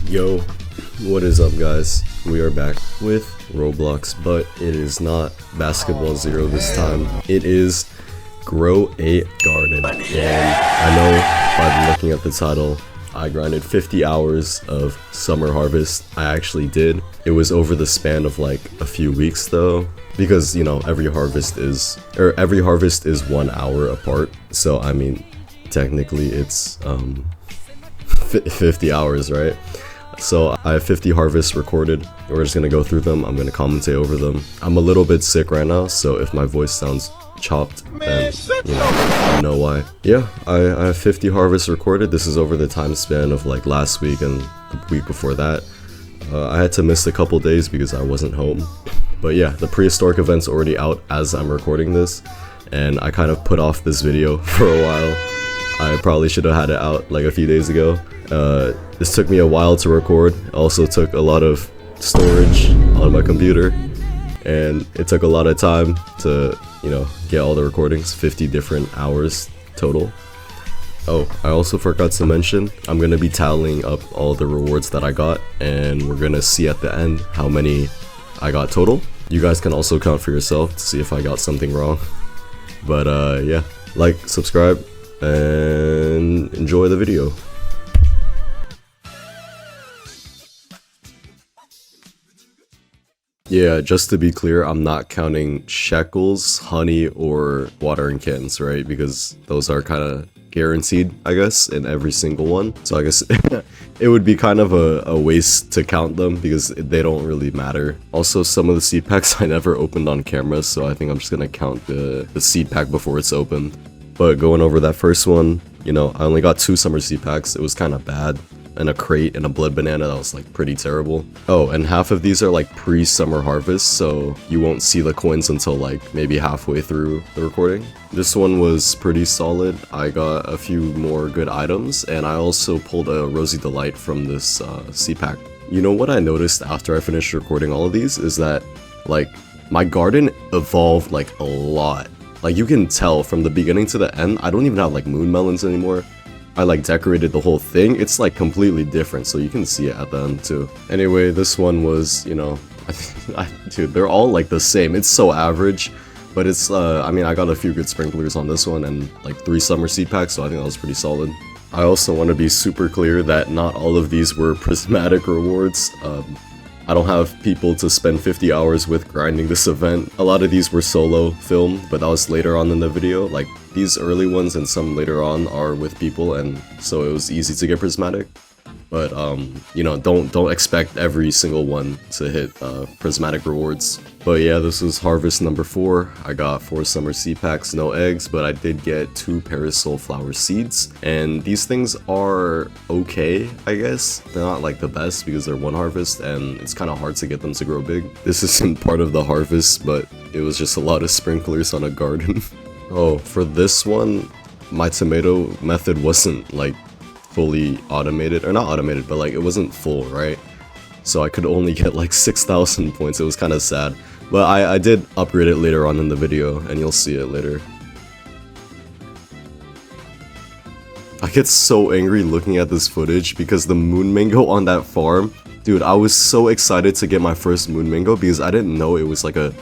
Yo, what is up guys? We are back with Roblox, but it is not Basketball Zero this time. It is Grow a Garden. And I know by looking at the title, I grinded 50 hours of summer harvest. I actually did. It was over the span of like a few weeks though, because you know every harvest is 1 hour apart. So I mean, technically it's 50 hours, right? So I have 50 harvests recorded. We're just gonna go through them. I'm gonna commentate over them. I'm a little bit sick right now, so if my voice sounds chopped, then you know why. Yeah, I have 50 harvests recorded. This is over the time span of like last week and the week before that. I had to miss a couple days because I wasn't home. But yeah, the prehistoric event's already out as I'm recording this, and I kind of put off this video for a while. I probably should have had it out like a few days ago. This took me a while to record. It also took a lot of storage on my computer, and it took a lot of time to, you know, get all the recordings, 50 different hours total. Oh, I also forgot to mention, I'm gonna be tallying up all the rewards that I got, and we're gonna see at the end how many I got total. You guys can also count for yourself to see if I got something wrong. But yeah, like, subscribe, and enjoy the video. Yeah, just to be clear, I'm not counting shekels, honey, or watering cans, right? Because those are kind of guaranteed, I guess, in every single one. So I guess it would be kind of a waste to count them because they don't really matter. Also, some of the seed packs I never opened on camera, so I think I'm just gonna count the seed pack before it's opened. But going over that first one, you know, I only got 2 summer seed packs. It was kind of bad. And a crate and a blood banana that was like pretty terrible. Oh, and half of these are like pre-summer harvest, so you won't see the coins until like maybe halfway through the recording. This one was pretty solid. I got a few more good items, and I also pulled a Rosy Delight from this seed pack. You know what I noticed after I finished recording all of these is that like my garden evolved like a lot. Like you can tell from the beginning to the end, I don't even have like moon melons anymore. I like decorated the whole thing. It's like completely different, so you can see it at the end too. Anyway, this one was, you know, dude, they're all like the same. It's so average, but it's, I mean, I got a few good sprinklers on this one and like 3 summer seed packs, so I think that was pretty solid. I also want to be super clear that not all of these were prismatic rewards. I don't have people to spend 50 hours with grinding this event. A lot of these were solo filmed, but that was later on in the video. Like, these early ones and some later on are with people, and so it was easy to get prismatic. But, you know, don't expect every single one to hit prismatic rewards. But yeah, this was harvest number 4. I got 4 summer seed packs, no eggs, but I did get 2 parasol flower seeds. And these things are okay, I guess. They're not like the best because they're 1 harvest, and it's kind of hard to get them to grow big. This isn't part of the harvest, but it was just a lot of sprinklers on a garden. Oh, for this one, my tomato method wasn't like fully automated, or not automated, but like it wasn't full, right? So I could only get like 6,000 points. It was kind of sad, but I did upgrade it later on in the video, and you'll see it later. I get so angry looking at this footage because the moon mango on that farm, dude, I was so excited to get my first moon mango because I didn't know it was like a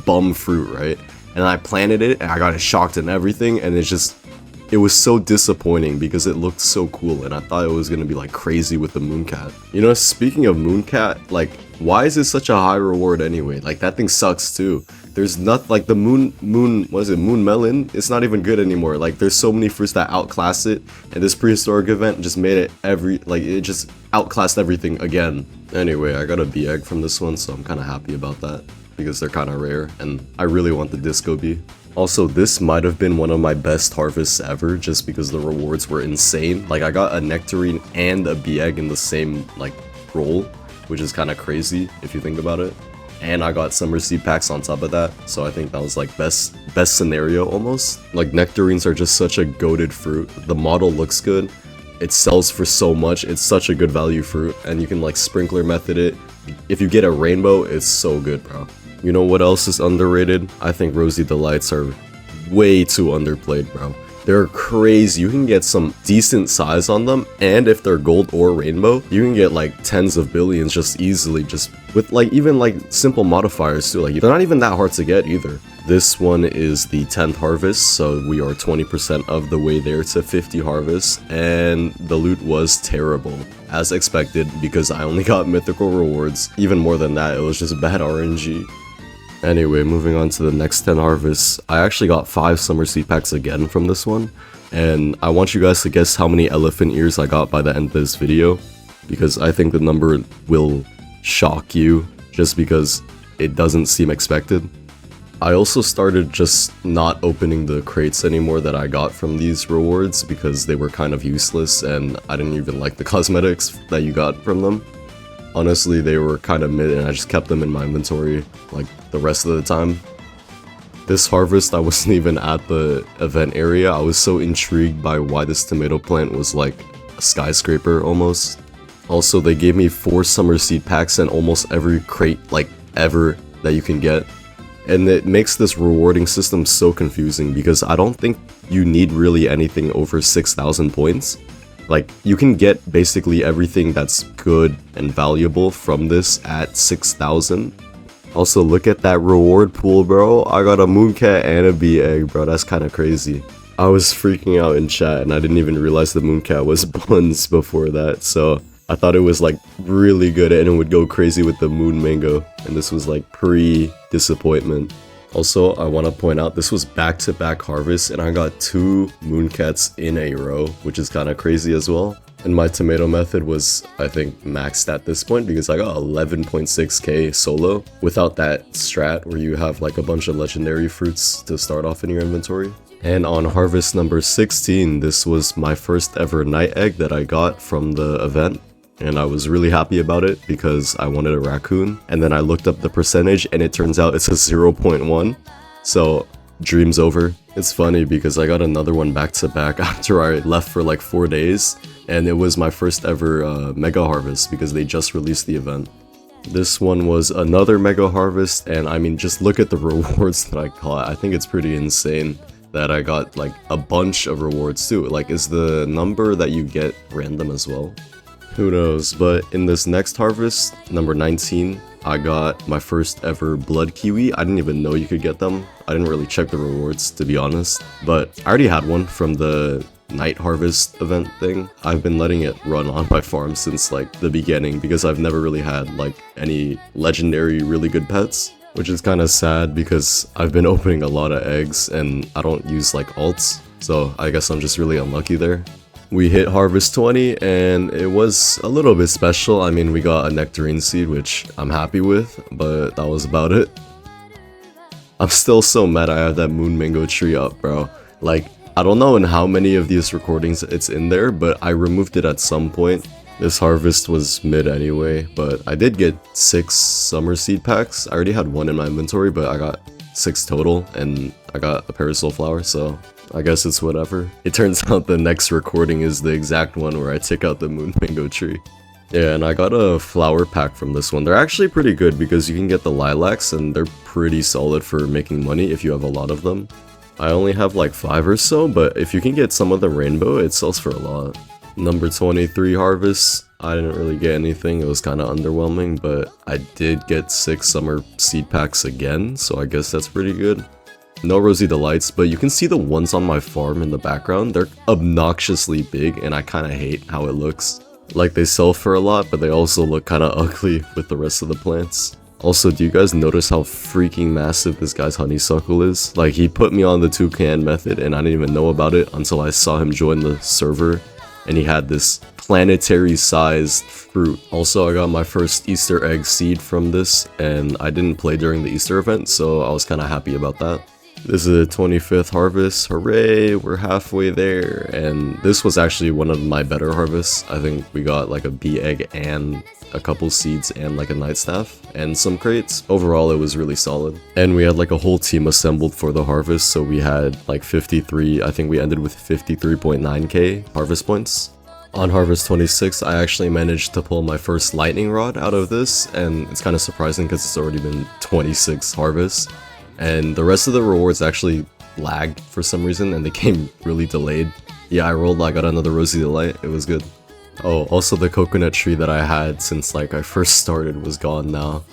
bum fruit, right? And I planted it and I got shocked and everything, and it was so disappointing because it looked so cool and I thought it was gonna be like crazy with the mooncat. You know, speaking of mooncat, like why is it such a high reward anyway? Like that thing sucks too. There's not like the moon melon, it's not even good anymore. Like there's so many fruits that outclass it, and this prehistoric event just made it it just outclassed everything again. Anyway, I got a bee egg from this one, so I'm kind of happy about that because they're kind of rare and I really want the disco bee. Also, this might have been one of my best harvests ever just because the rewards were insane. Like I got a nectarine and a bee egg in the same like roll, which is kind of crazy if you think about it. And I got summer seed packs on top of that, so I think that was like best scenario almost. Like nectarines are just such a goated fruit. The model looks good, it sells for so much, it's such a good value fruit, and you can like sprinkler method it. If you get a rainbow, it's so good, bro. You know what else is underrated? I think Rosy Delights are way too underplayed, bro. They're crazy. You can get some decent size on them, and if they're gold or rainbow, you can get like tens of billions just easily, just with like even like simple modifiers too. Like they're not even that hard to get either. This one is the 10th harvest, so we are 20% of the way there to 50 harvests, and the loot was terrible, as expected, because I only got mythical rewards. Even more than that, it was just bad RNG. Anyway, moving on to the next 10 harvests, I actually got 5 summer seed packs again from this one, and I want you guys to guess how many elephant ears I got by the end of this video, because I think the number will shock you, just because it doesn't seem expected. I also started just not opening the crates anymore that I got from these rewards because they were kind of useless and I didn't even like the cosmetics that you got from them. Honestly, they were kind of mid and I just kept them in my inventory like the rest of the time. This harvest, I wasn't even at the event area. I was so intrigued by why this tomato plant was like a skyscraper almost. Also, they gave me 4 summer seed packs and almost every crate like ever that you can get. And it makes this rewarding system so confusing because I don't think you need really anything over 6,000 points. Like, you can get basically everything that's good and valuable from this at 6,000. Also, look at that reward pool, bro. I got a mooncat and a bee egg, bro. That's kind of crazy. I was freaking out in chat and I didn't even realize the mooncat was buns before that. So I thought it was like really good and it would go crazy with the moon mango. And this was like pre-disappointment. Also, I want to point out this was back-to-back harvests and I got 2 mooncats in a row, which is kind of crazy as well. And my tomato method was, I think, maxed at this point because I got 11.6k solo without that strat where you have like a bunch of legendary fruits to start off in your inventory. And on harvest number 16, this was my first ever night egg that I got from the event. And I was really happy about it because I wanted a raccoon. And then I looked up the percentage and it turns out it's a 0.1. So, dream's over. It's funny because I got another one back to back after I left for like 4 days. And it was my first ever mega harvest because they just released the event. This one was another mega harvest, and I mean, just look at the rewards that I got. I think it's pretty insane that I got like a bunch of rewards too. Like, is the number that you get random as well? Who knows, but in this next harvest, number 19, I got my first ever blood kiwi. I didn't even know you could get them. I didn't really check the rewards, to be honest, but I already had one from the night harvest event thing. I've been letting it run on my farm since like the beginning because I've never really had like any legendary really good pets, which is kind of sad because I've been opening a lot of eggs and I don't use like alts, so I guess I'm just really unlucky there. We hit harvest 20 and it was a little bit special. I mean, we got a nectarine seed, which I'm happy with, but that was about it. I'm still so mad I have that moon mango tree up, bro. Like, I don't know in how many of these recordings it's in there, but I removed it at some point. This harvest was mid anyway, but I did get 6 summer seed packs. I already had 1 in my inventory, but I got 6 total, and I got a parasol flower, so I guess it's whatever. It turns out the next recording is the exact one where I take out the moon mango tree. Yeah, and I got a flower pack from this one. They're actually pretty good because you can get the lilacs, and they're pretty solid for making money if you have a lot of them. I only have like 5 or so, but if you can get some of the rainbow, it sells for a lot. Number 23 harvest, I didn't really get anything. It was kind of underwhelming, but I did get 6 summer seed packs again, so I guess that's pretty good. No Rosy Delights, but you can see the ones on my farm in the background. They're obnoxiously big, and I kind of hate how it looks. Like, they sell for a lot, but they also look kind of ugly with the rest of the plants. Also, do you guys notice how freaking massive this guy's honeysuckle is? Like, he put me on the toucan method, and I didn't even know about it until I saw him join the server. And he had this planetary-sized fruit. Also, I got my first Easter egg seed from this, and I didn't play during the Easter event, so I was kind of happy about that. This is the 25th harvest. Hooray, we're halfway there. And this was actually one of my better harvests. I think we got like a bee egg and a couple seeds and like a nightstaff and some crates. Overall, it was really solid. And we had like a whole team assembled for the harvest. So we had like 53, I think we ended with 53.9k harvest points. On harvest 26, I actually managed to pull my first lightning rod out of this. And it's kind of surprising because it's already been 26 harvests. And the rest of the rewards actually lagged for some reason and they came really delayed. Yeah, I rolled, I got another Rosy Delight, it was good. Oh, also the coconut tree that I had since like I first started was gone now.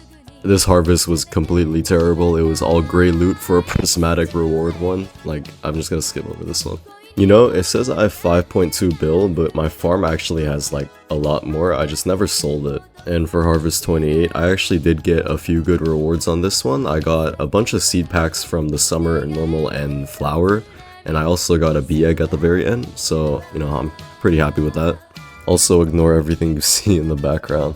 This harvest was completely terrible. It was all gray loot for a prismatic reward one. Like, I'm just gonna skip over this one. You know, it says I have 5.2 bill, but my farm actually has like a lot more. I just never sold it. And for Harvest 28, I actually did get a few good rewards on this one. I got a bunch of seed packs from the summer, normal, and flower. And I also got a bee egg at the very end. So, you know, I'm pretty happy with that. Also, ignore everything you see in the background.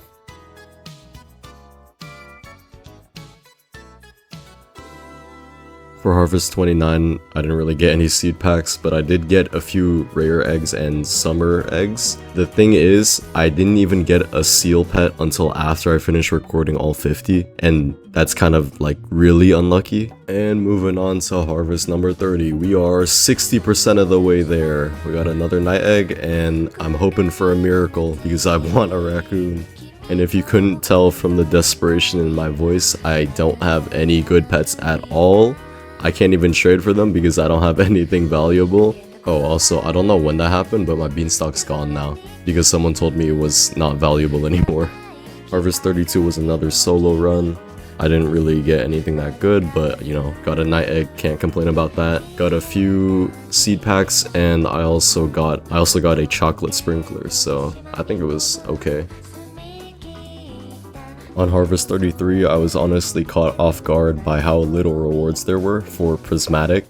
For Harvest 29, I didn't really get any seed packs, but I did get a few rare eggs and summer eggs. The thing is, I didn't even get a seal pet until after I finished recording all 50, and that's kind of like really unlucky. And moving on to Harvest number 30, we are 60% of the way there. We got another night egg, and I'm hoping for a miracle because I want a raccoon. And if you couldn't tell from the desperation in my voice, I don't have any good pets at all. I can't even trade for them because I don't have anything valuable. Oh, also, I don't know when that happened, but my beanstalk's gone now because someone told me it was not valuable anymore. Harvest 32 was another solo run. I didn't really get anything that good, but you know, got a night egg, can't complain about that. Got a few seed packs, and I also got a chocolate sprinkler, so I think it was okay. On Harvest 33, I was honestly caught off guard by how little rewards there were for prismatic.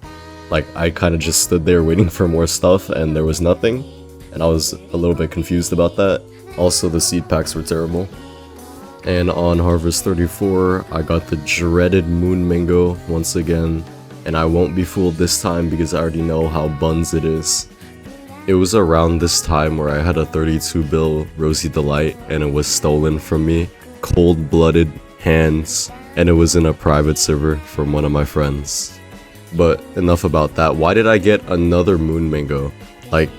Like, I kind of just stood there waiting for more stuff and there was nothing, and I was a little bit confused about that. Also, the seed packs were terrible. And on Harvest 34, I got the dreaded Moon Mango once again, and I won't be fooled this time because I already know how buns it is. It was around this time where I had a 32 bill Rosy Delight and it was stolen from me. Cold-blooded hands, and it was in a private server from one of my friends. But enough about that. Why did I get another Moon Mango? Like,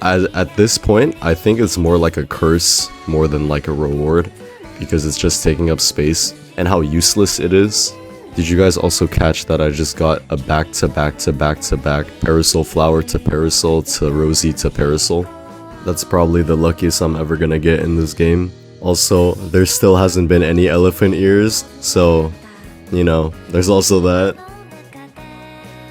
at this point, I think it's more like a curse more than like a reward because it's just taking up space and how useless it is. Did you guys also catch that I just got a back-to-back parasol flower to parasol to rosy to parasol? That's probably the luckiest I'm ever gonna get in this game. Also, there still hasn't been any elephant ears, so, you know, there's also that.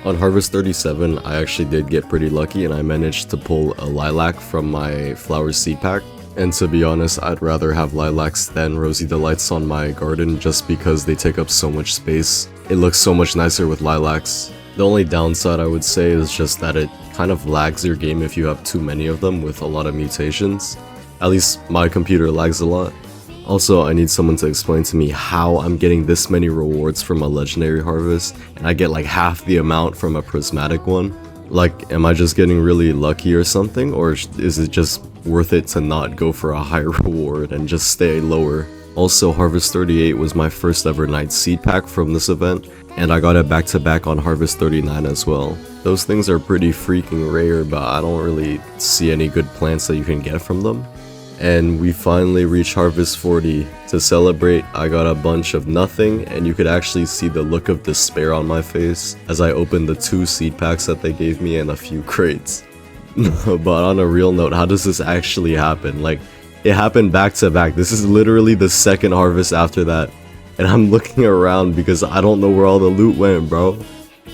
On Harvest 37, I actually did get pretty lucky and I managed to pull a lilac from my flower seed pack. And to be honest, I'd rather have lilacs than Rosy Delights on my garden just because they take up so much space. It looks so much nicer with lilacs. The only downside I would say is just that it kind of lags your game if you have too many of them with a lot of mutations. At least my computer lags a lot. Also, I need someone to explain to me how I'm getting this many rewards from a legendary harvest and I get like half the amount from a prismatic one. Like, am I just getting really lucky or something, or is it just worth it to not go for a higher reward and just stay lower? Also, Harvest 38 was my first ever night seed pack from this event, and I got it back to back on Harvest 39 as well. Those things are pretty freaking rare, but I don't really see any good plants that you can get from them. And we finally reached Harvest 40. To celebrate, I got a bunch of nothing, and you could actually see the look of despair on my face as I opened the 2 seed packs that they gave me and a few crates. But on a real note, how does this actually happen? Like, it happened back to back. This is literally the second harvest after that. And I'm looking around because I don't know where all the loot went, bro.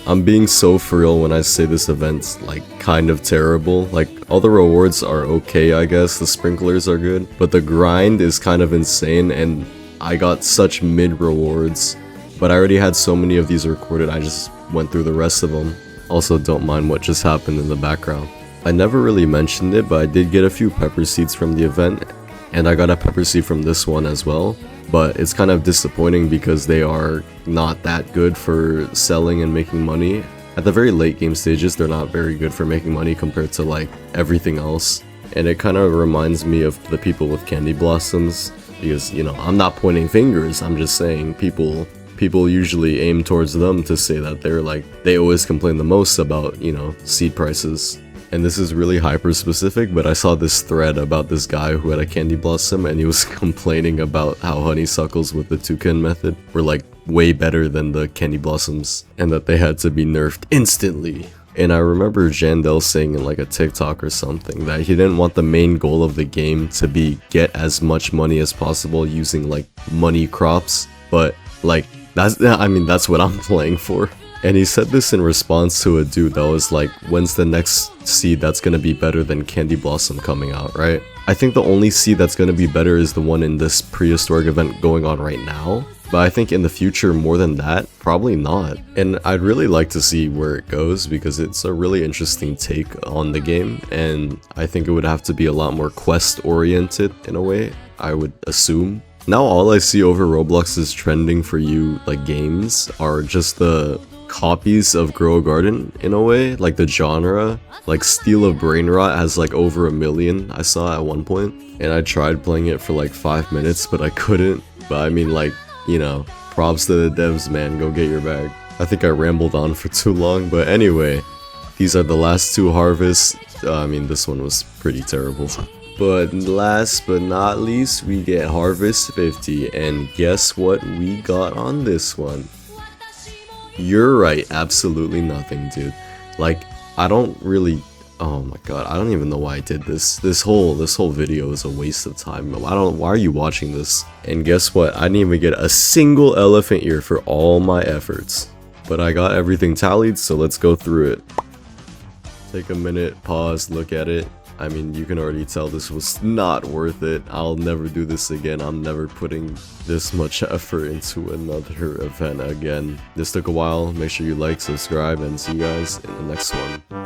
I'm being so for real when I say this event's like kind of terrible. Like, all the rewards are okay, I guess, the sprinklers are good, but the grind is kind of insane and I got such mid rewards. But I already had so many of these recorded, I just went through the rest of them. Also, don't mind what just happened in the background. I never really mentioned it, but I did get a few pepper seeds from the event, and I got a pepper seed from this one as well. But it's kind of disappointing because they are not that good for selling and making money. At the very late game stages, they're not very good for making money compared to like everything else. And it kind of reminds me of the people with candy blossoms because, you know, I'm not pointing fingers, I'm just saying people usually aim towards them to say that they're like, they always complain the most about, you know, seed prices. And this is really hyper specific, but I saw this thread about this guy who had a candy blossom and he was complaining about how honeysuckles with the toucan method were like way better than the candy blossoms and that they had to be nerfed instantly. And I remember Jandel saying in like a TikTok or something that he didn't want the main goal of the game to be get as much money as possible using like money crops, but like that's what I'm playing for. And he said this in response to a dude that was like, when's the next seed that's gonna be better than Candy Blossom coming out, right? I think the only seed that's gonna be better is the one in this prehistoric event going on right now. But I think in the future, more than that, probably not. And I'd really like to see where it goes because it's a really interesting take on the game. And I think it would have to be a lot more quest oriented in a way, I would assume. Now all I see over Roblox is trending for you like games are just the copies of Grow a Garden in a way, like the genre. Like Steel of Brainrot has like over 1 million I saw at one point, and I tried playing it for like 5 minutes but I couldn't. But I mean, like, you know, props to the devs, man, go get your bag. I think I rambled on for too long, but anyway, these are the last 2 harvests. I mean, this one was pretty terrible. But last but not least, we get Harvest 50, and guess what we got on this one? You're right, absolutely nothing, dude. Like, I don't really, oh my god, I don't even know why I did this. This whole video is a waste of time. Why are you watching this? And guess what? I didn't even get a single elephant ear for all my efforts. But I got everything tallied, so let's go through it. Take a minute, pause, look at it. I mean, you can already tell this was not worth it. I'll never do this again. I'm never putting this much effort into another event again. This took a while. Make sure you like, subscribe, and see you guys in the next one.